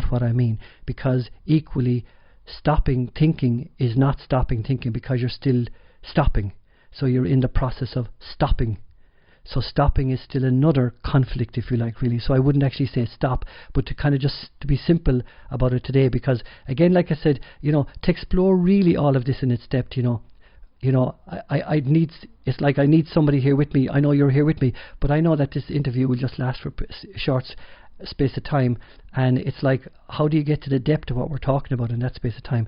what I mean. Because equally, stopping thinking is not stopping thinking, because you're still stopping. So you're in the process of stopping. So stopping is still another conflict, if you like, really. So I wouldn't actually say stop, but to kind of just to be simple about it today, because again, like I said, to explore really all of this in its depth, I need, it's like I need somebody here with me. I know you're here with me, but I know that this interview will just last for a short space of time, and it's like, how do you get to the depth of what we're talking about in that space of time?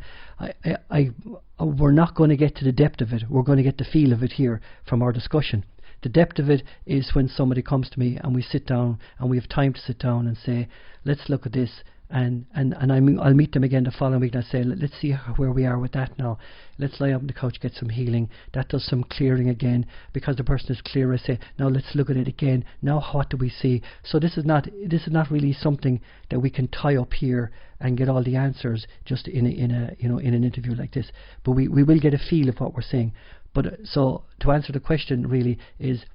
We're not going to get to the depth of it. We're going to get the feel of it here from our discussion. The depth of it is when somebody comes to me and we sit down and we have time to sit down and say, let's look at this. And I'll meet them again the following week and I say, let's see where we are with that now. Let's lie up on the couch, get some healing. That does some clearing again. Because the person is clear, I say, now let's look at it again. Now what do we see? So this is not really something that we can tie up here and get all the answers just in an interview like this. But we will get a feel of what we're saying. But so to answer the question really is,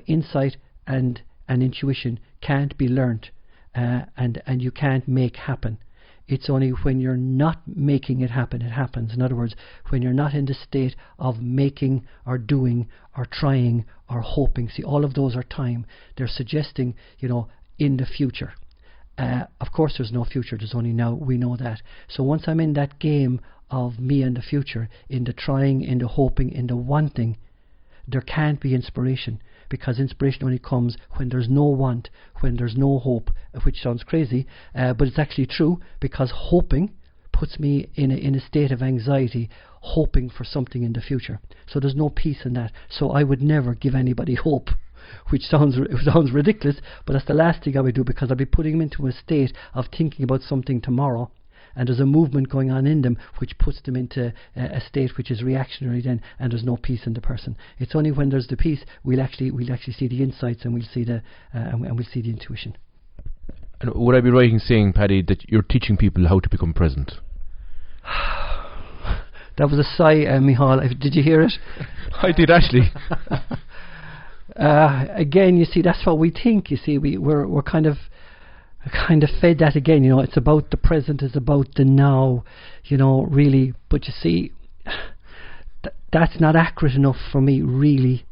insight and intuition can't be learnt. And you can't make happen. It's only when you're not making it happen, it happens. In other words, when you're not in the state of making or doing or trying or hoping. See, all of those are time. They're suggesting, in the future. Of course there's no future, there's only now. We know that. So once I'm in that game of me and the future, in the trying, in the hoping, in the wanting, there can't be inspiration. Because inspiration only comes when there's no want, when there's no hope, which sounds crazy, but it's actually true, because hoping puts me in a state of anxiety, hoping for something in the future. So there's no peace in that. So I would never give anybody hope, which sounds ridiculous, but that's the last thing I would do, because I'd be putting them into a state of thinking about something tomorrow. And there's a movement going on in them which puts them into a state which is reactionary then, and there's no peace in the person. It's only when there's the peace we'll actually see the insights, and we'll see the intuition. And would I be right in saying, Paddy, that you're teaching people how to become present? That was a sigh, Micheál. Did you hear it? I did actually. Again, you see, that's what we think. You see, we're kind of fed that again. It's about the present, it's about the now, really. But you see, that's not accurate enough for me, really,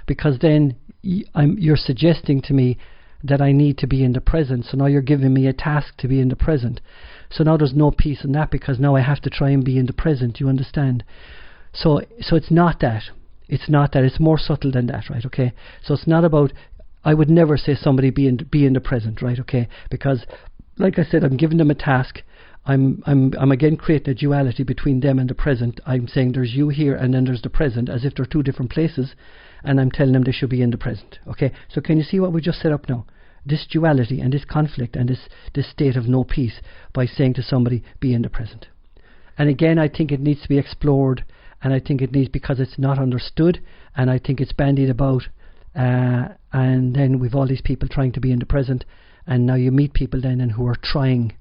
because then you're suggesting to me that I need to be in the present. So now you're giving me a task to be in the present. So now there's no peace in that, because now I have to try and be in the present. You understand? So it's not that. It's not that. It's more subtle than that, right? Okay. So it's not about. I would never say somebody be in the present, right? Okay, because, like I said, I'm giving them a task. I'm again creating a duality between them and the present. I'm saying there's you here and then there's the present, as if they're two different places, and I'm telling them they should be in the present. Okay, so can you see what we just set up now? This duality and this conflict and this state of no peace by saying to somebody, be in the present. And again, I think it needs to be explored, and I think it needs, because it's not understood, and I think it's bandied about. And then we've all these people trying to be in the present, and now you meet people then and who are trying,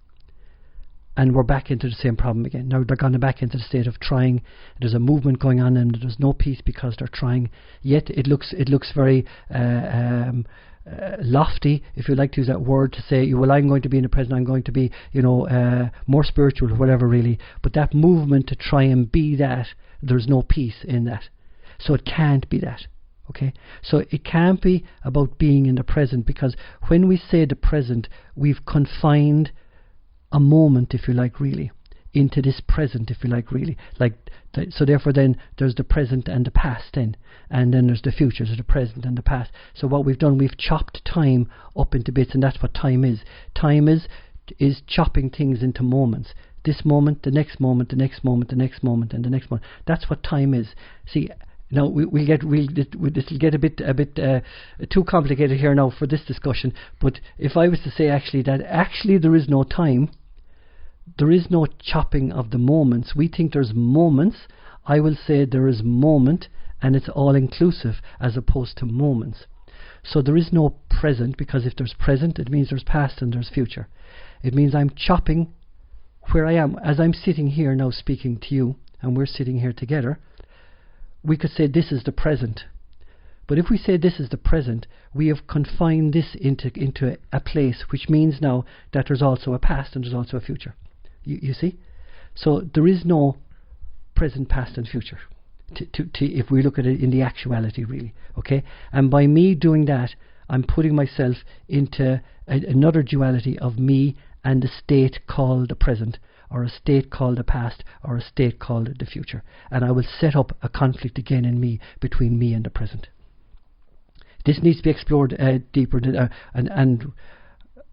and we're back into the same problem again. Now they're going back into the state of trying. There's a movement going on, and there's no peace because they're trying. Yet it looks very lofty, if you like to use that word, to say, well, I'm going to be in the present, I'm going to be, more spiritual or whatever, really. But that movement to try and be that, there's no peace in that. So it can't be that. Okay, so it can't be about being in the present, because when we say the present, we've confined a moment, if you like, really, into this present, if you like, really. So therefore then there's the present and the past then, and then there's the future, so the present and the past. So what we've done, we've chopped time up into bits, and that's what time is. Time is chopping things into moments. This moment, the next moment, the next moment, the next moment, and the next moment. That's what time is. See, now this will get a bit too complicated here now for this discussion. But if I was to say that there is no time, there is no chopping of the moments. We think there's moments I will say there is moment, and it's all inclusive as opposed to moments. So there is no present, because if there's present, it means there's past and there's future. It means I'm chopping where I am. As I'm sitting here now speaking to you, and we're sitting here together, we could say this is the present. But if we say this is the present, we have confined this into a place, which means now that there's also a past and there's also a future. You see? So there is no present, past and future, if we look at it in the actuality, really. Okay? And by me doing that, I'm putting myself into another duality of me and a state called the present, or a state called the past, or a state called the future. And I will set up a conflict again in me, between me and the present. This needs to be explored deeper, and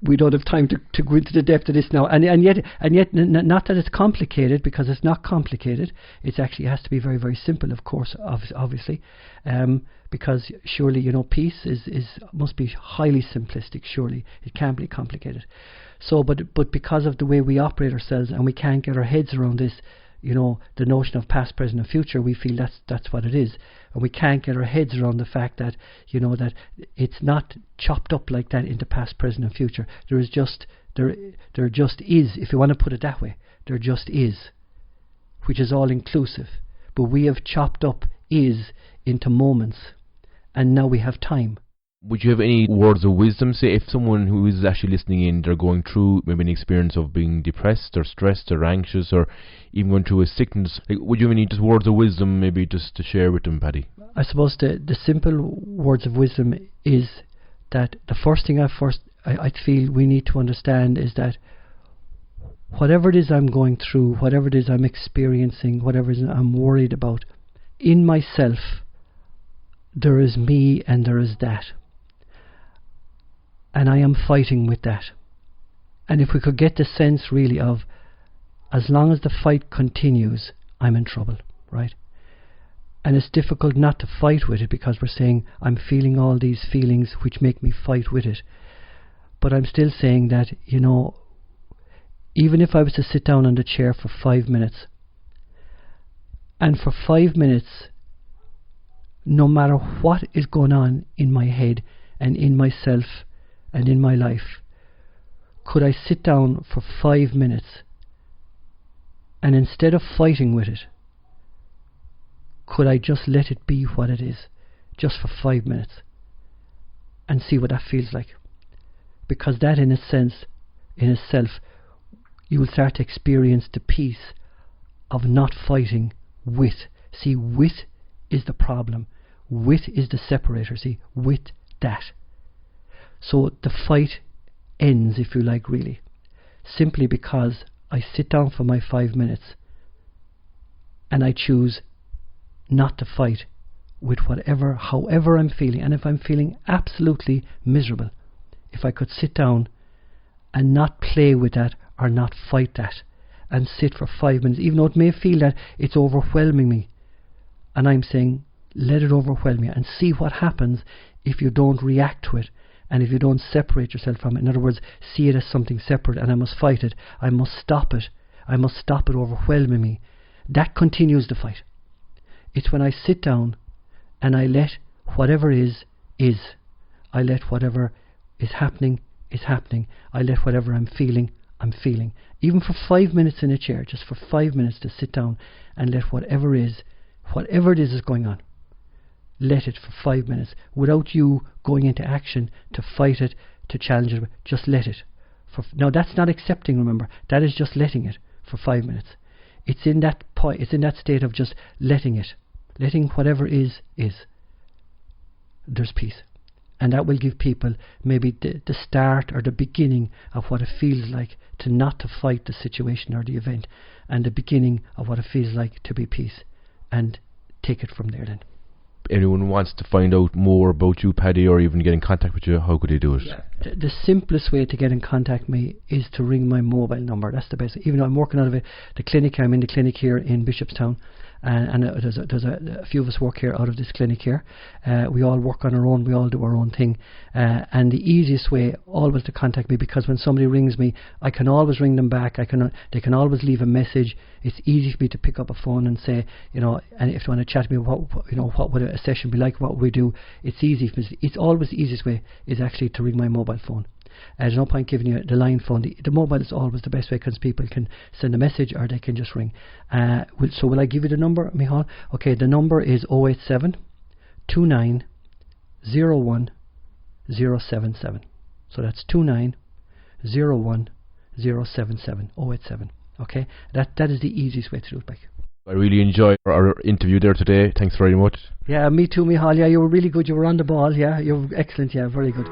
we don't have time to go into the depth of this now. And yet, not that it's complicated, because it's not complicated. It actually has to be very, very simple, of course, obviously, because surely, peace must be highly simplistic. Surely it can't be complicated. So, but because of the way we operate ourselves, and we can't get our heads around this, the notion of past, present and future, we feel that's what it is. And we can't get our heads around the fact that, that it's not chopped up like that into past, present and future. There just is, if you want to put it that way, there just is, which is all inclusive. But we have chopped up is into moments, and now we have time. Would you have any words of wisdom, say, if someone who is actually listening in, they're going through maybe an experience of being depressed or stressed or anxious, or even going through a sickness, would you have any just words of wisdom maybe just to share with them, Paddy? I suppose the simple words of wisdom is that the first thing I feel we need to understand is that whatever it is I'm going through, whatever it is I'm experiencing, whatever it is I'm worried about, in myself there is me and there is that. And I am fighting with that. And if we could get the sense really of, as long as the fight continues, I'm in trouble, right? And it's difficult not to fight with it, because we're saying I'm feeling all these feelings which make me fight with it. But I'm still saying that, even if I was to sit down on the chair for 5 minutes, and for 5 minutes, no matter what is going on in my head and in myself and in my life, could I sit down for 5 minutes, and instead of fighting with it, could I just let it be what it is, just for 5 minutes, and see what that feels like? Because that, in a sense, in itself, you will start to experience the peace of not fighting with. See, with is the problem. With is the separator. See, with that. So the fight ends, if you like, really, simply because I sit down for my 5 minutes and I choose not to fight with however I'm feeling. And if I'm feeling absolutely miserable, if I could sit down and not play with that or not fight that, and sit for 5 minutes, even though it may feel that it's overwhelming me, and I'm saying, let it overwhelm you, and see what happens if you don't react to it, and if you don't separate yourself from it. In other words, see it as something separate, and I must fight it. I must stop it. I must stop it overwhelming me. That continues the fight. It's when I sit down and I let whatever is. I let whatever is happening. I let whatever I'm feeling. Even for 5 minutes in a chair, just for 5 minutes to sit down and let whatever it is going on. Let it for 5 minutes, without you going into action to fight it, to challenge it. Just let it. Now that's not accepting, remember. That is just letting it for 5 minutes. It's in that point. It's in that state of just letting it. Letting whatever is. There's peace. And that will give people maybe the start or the beginning of what it feels like to not to fight the situation or the event, and the beginning of what it feels like to be peace. And take it from there then. Anyone wants to find out more about you, Paddy, or even get in contact with you, how could they do it? Yeah. The simplest way to get in contact with me is to ring my mobile number. That's the best. Even though I'm working out of the clinic, I'm in the clinic here in Bishopstown, and there's a few of us work here out of this clinic here. We all work on our own, we all do our own thing, and the easiest way always to contact me, because when somebody rings me, I can always ring them back. They can always leave a message. It's easy for me to pick up a phone and say, and if you want to chat to me, what would a session be like, what would we do? It's easy. It's always the easiest way is actually to ring my mobile phone. There's no point giving you the line phone. The mobile is always the best way, because people can send a message or they can just ring. So will I give you the number, Micheál? Okay, the number is 087 29 01 077. So that's 29 01 077 087. Okay, that is the easiest way to do it, Mike. I really enjoyed our interview there today. Thanks very much. Yeah, me too, Micheál. Yeah, you were really good. You were on the ball. Yeah, you were excellent. Yeah, very good.